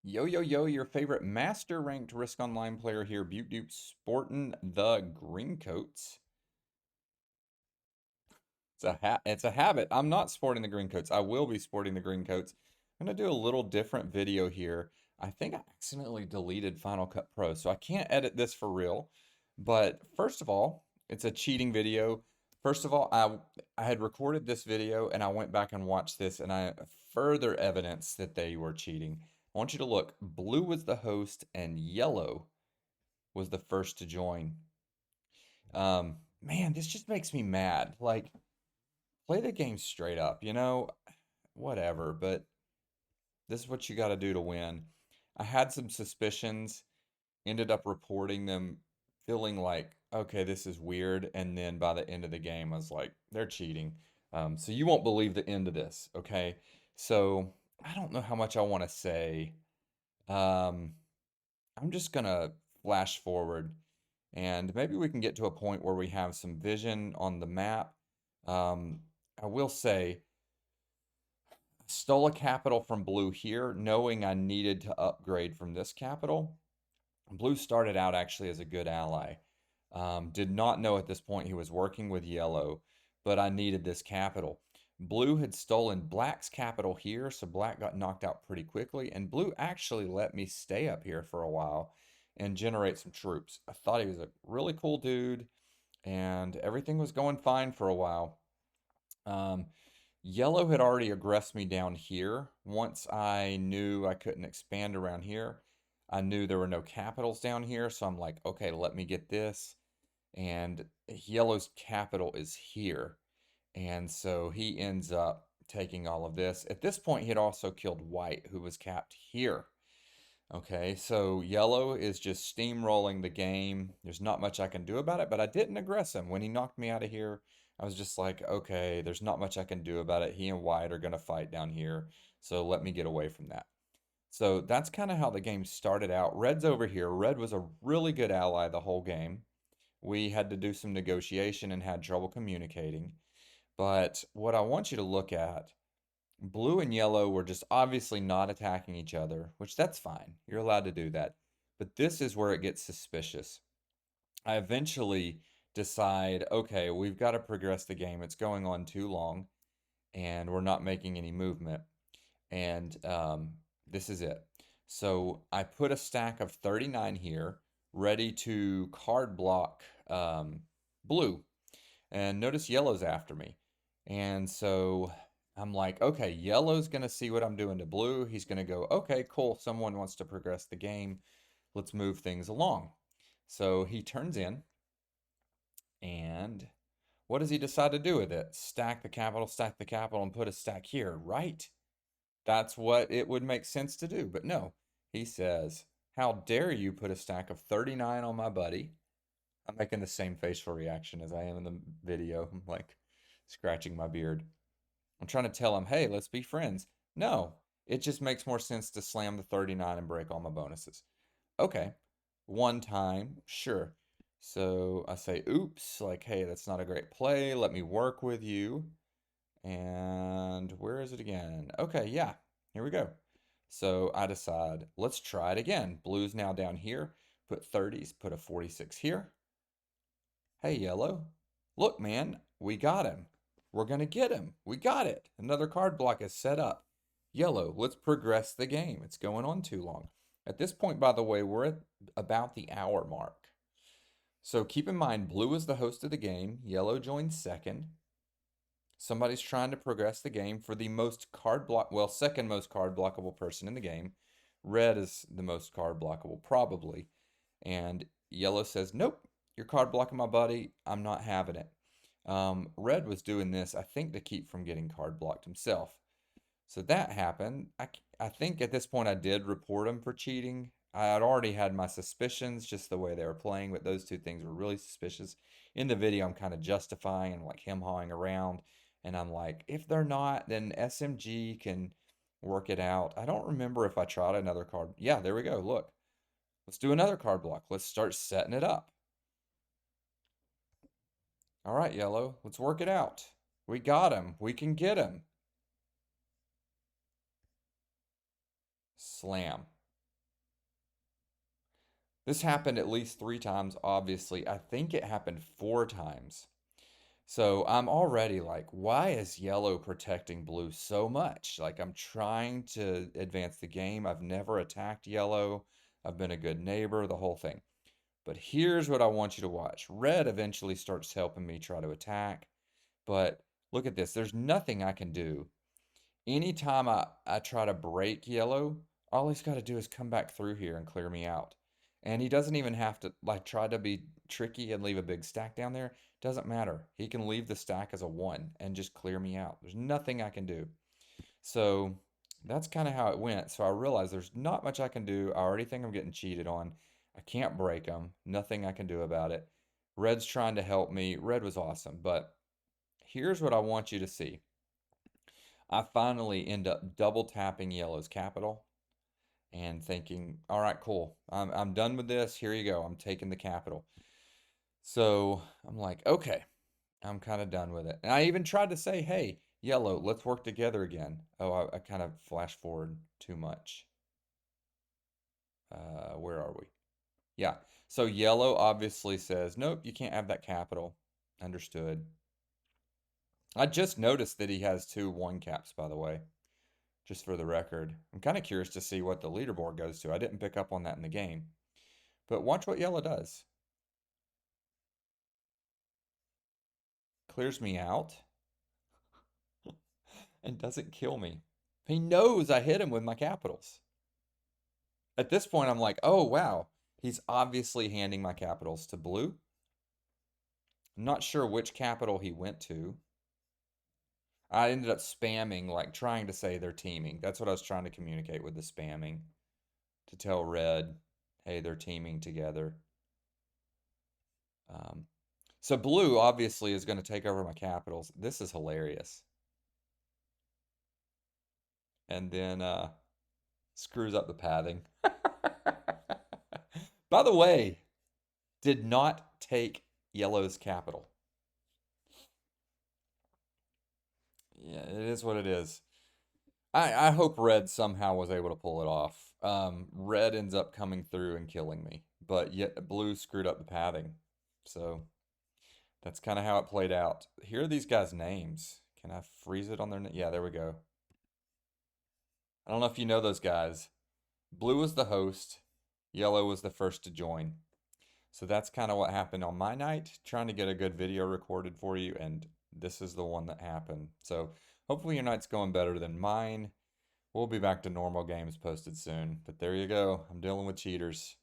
Yo, yo, yo, your favorite master ranked Risk Online player here, Butte Dupe, sporting the green coats. It's a habit. I'm not sporting the green coats. I will be sporting the green coats. I'm gonna do a little different video here. I think I accidentally deleted Final Cut Pro, so I can't edit this for real. But first of all, it's a cheating video. First of all, I had recorded this video and I went back and watched this and I further evidence that they were cheating. I want you to look. Blue was the host and yellow was the first to join. Man, this just makes me mad. Like, play the game straight up, whatever, but this is what you got to do to win. I had some suspicions, ended up reporting them, feeling like, okay, this is weird. And then by the end of the game, I was like, they're cheating. So you won't believe the end of this, okay? So I don't know how much I want to say. Um, I'm just gonna flash forward and maybe we can get to a point where we have some vision on the map. Um, I will say, stole a capital from blue here, knowing I needed to upgrade from this capital. Blue started out actually as a good ally. Did not know at this point he was working with yellow, but I needed this capital. Blue had stolen black's capital here, so black got knocked out pretty quickly, and blue actually let me stay up here for a while and generate some troops. I thought he was a really cool dude, and everything was going fine for a while. Um, Yellow had already aggressed me down here. Once I knew I couldn't expand around here, I knew there were no capitals down here, so I'm like, okay, let me get this. And yellow's capital is here. And so he ends up taking all of this. At this point, he had also killed white, who was capped here. Okay, so yellow is just steamrolling the game. There's not much I can do about it, but I didn't aggress him. When he knocked me out of here, I was just like, okay, there's not much I can do about it. He and white are going to fight down here, so let me get away from that. So that's kind of how the game started out. Red's over here. Red was a really good ally the whole game. We had to do some negotiation and had trouble communicating. But what I want you to look at, blue and yellow were just obviously not attacking each other, which that's fine. You're allowed to do that. But this is where it gets suspicious. I eventually decide, okay, we've got to progress the game. It's going on too long and we're not making any movement. And this is it. So I put a stack of 39 here, ready to card block blue. And notice yellow's after me. And so I'm like, okay, yellow's going to see what I'm doing to blue. He's going to go, okay, cool. Someone wants to progress the game. Let's move things along. So he turns in, and what does he decide to do with it? Stack the capital, and put a stack here, right? That's what it would make sense to do. But no, he says, how dare you put a stack of 39 on my buddy? I'm making the same facial reaction as I am in the video. I'm like scratching my beard. I'm trying to tell him, hey, let's be friends. No, it just makes more sense to slam the 39 and break all my bonuses. Okay, one time, sure. So I say, oops, like, hey, that's not a great play. Let me work with you. And where is it again? Okay, yeah, here we go. So I decide, let's try it again. Blue's now down here. Put 30s, put a 46 here. Hey, yellow. Look, man, we got him. We're going to get him. We got it. Another card block is set up. Yellow, let's progress the game. It's going on too long. At this point, by the way, we're at about the hour mark. So keep in mind, blue is the host of the game. Yellow joins second. Somebody's trying to progress the game for the most card block, well, second most card blockable person in the game. Red is the most card blockable, probably. And yellow says, nope, you're card blocking my buddy. I'm not having it. Red was doing this, I think, to keep from getting card blocked himself. So that happened. I think at this point I did report him for cheating. I had already had my suspicions just the way they were playing, but those two things were really suspicious. In the video, I'm kind of justifying and like him hawing around. And I'm like, if they're not, then SMG can work it out. I don't remember if I tried another card. Yeah, there we go. Look, let's do another card block. Let's start setting it up. All right, yellow, let's work it out. We got him. We can get him. Slam. This happened at least 3 times, obviously. I think it happened 4 times. So I'm already like, why is yellow protecting blue so much? Like, I'm trying to advance the game. I've never attacked yellow. I've been a good neighbor, the whole thing. But here's what I want you to watch. Red eventually starts helping me try to attack. But look at this. There's nothing I can do. Anytime I try to break yellow, all he's got to do is come back through here and clear me out. And he doesn't even have to like try to be tricky and leave a big stack down there. Doesn't matter. He can leave the stack as a 1 and just clear me out. There's nothing I can do. So that's kind of how it went. So I realized there's not much I can do. I already think I'm getting cheated on. I can't break them. Nothing I can do about it. Red's trying to help me. Red was awesome. But here's what I want you to see. I finally end up double tapping yellow's capital and thinking, all right, cool. I'm done with this. Here you go. I'm taking the capital. So I'm like, okay, I'm kind of done with it. And I even tried to say, hey, yellow, let's work together again. Oh, I kind of flashed forward too much. Where are we? Yeah. So yellow obviously says, nope, you can't have that capital. Understood. I just noticed that he has 2 1 caps, by the way, just for the record. I'm kind of curious to see what the leaderboard goes to. I didn't pick up on that in the game. But watch what yellow does. Clears me out and doesn't kill me. He knows I hit him with my capitals. At this point, I'm like, oh, wow. He's obviously handing my capitals to blue. I'm not sure which capital he went to. I ended up spamming, like trying to say they're teaming. That's what I was trying to communicate with the spamming to tell red, hey, they're teaming together. Um, so blue obviously is going to take over my capitals. This is hilarious. And then screws up the pathing. By the way, did not take yellow's capital. Yeah, it is what it is. I hope red somehow was able to pull it off. Red ends up coming through and killing me, but yet blue screwed up the pathing. So that's kind of how it played out. Here are these guys' names. Can I freeze it on their name? Yeah, there we go. I don't know if you know those guys. Blue was the host, yellow was the first to join. So that's kind of what happened on my night, trying to get a good video recorded for you, and this is the one that happened. So hopefully your night's going better than mine. We'll be back to normal games posted soon. But there you go. I'm dealing with cheaters.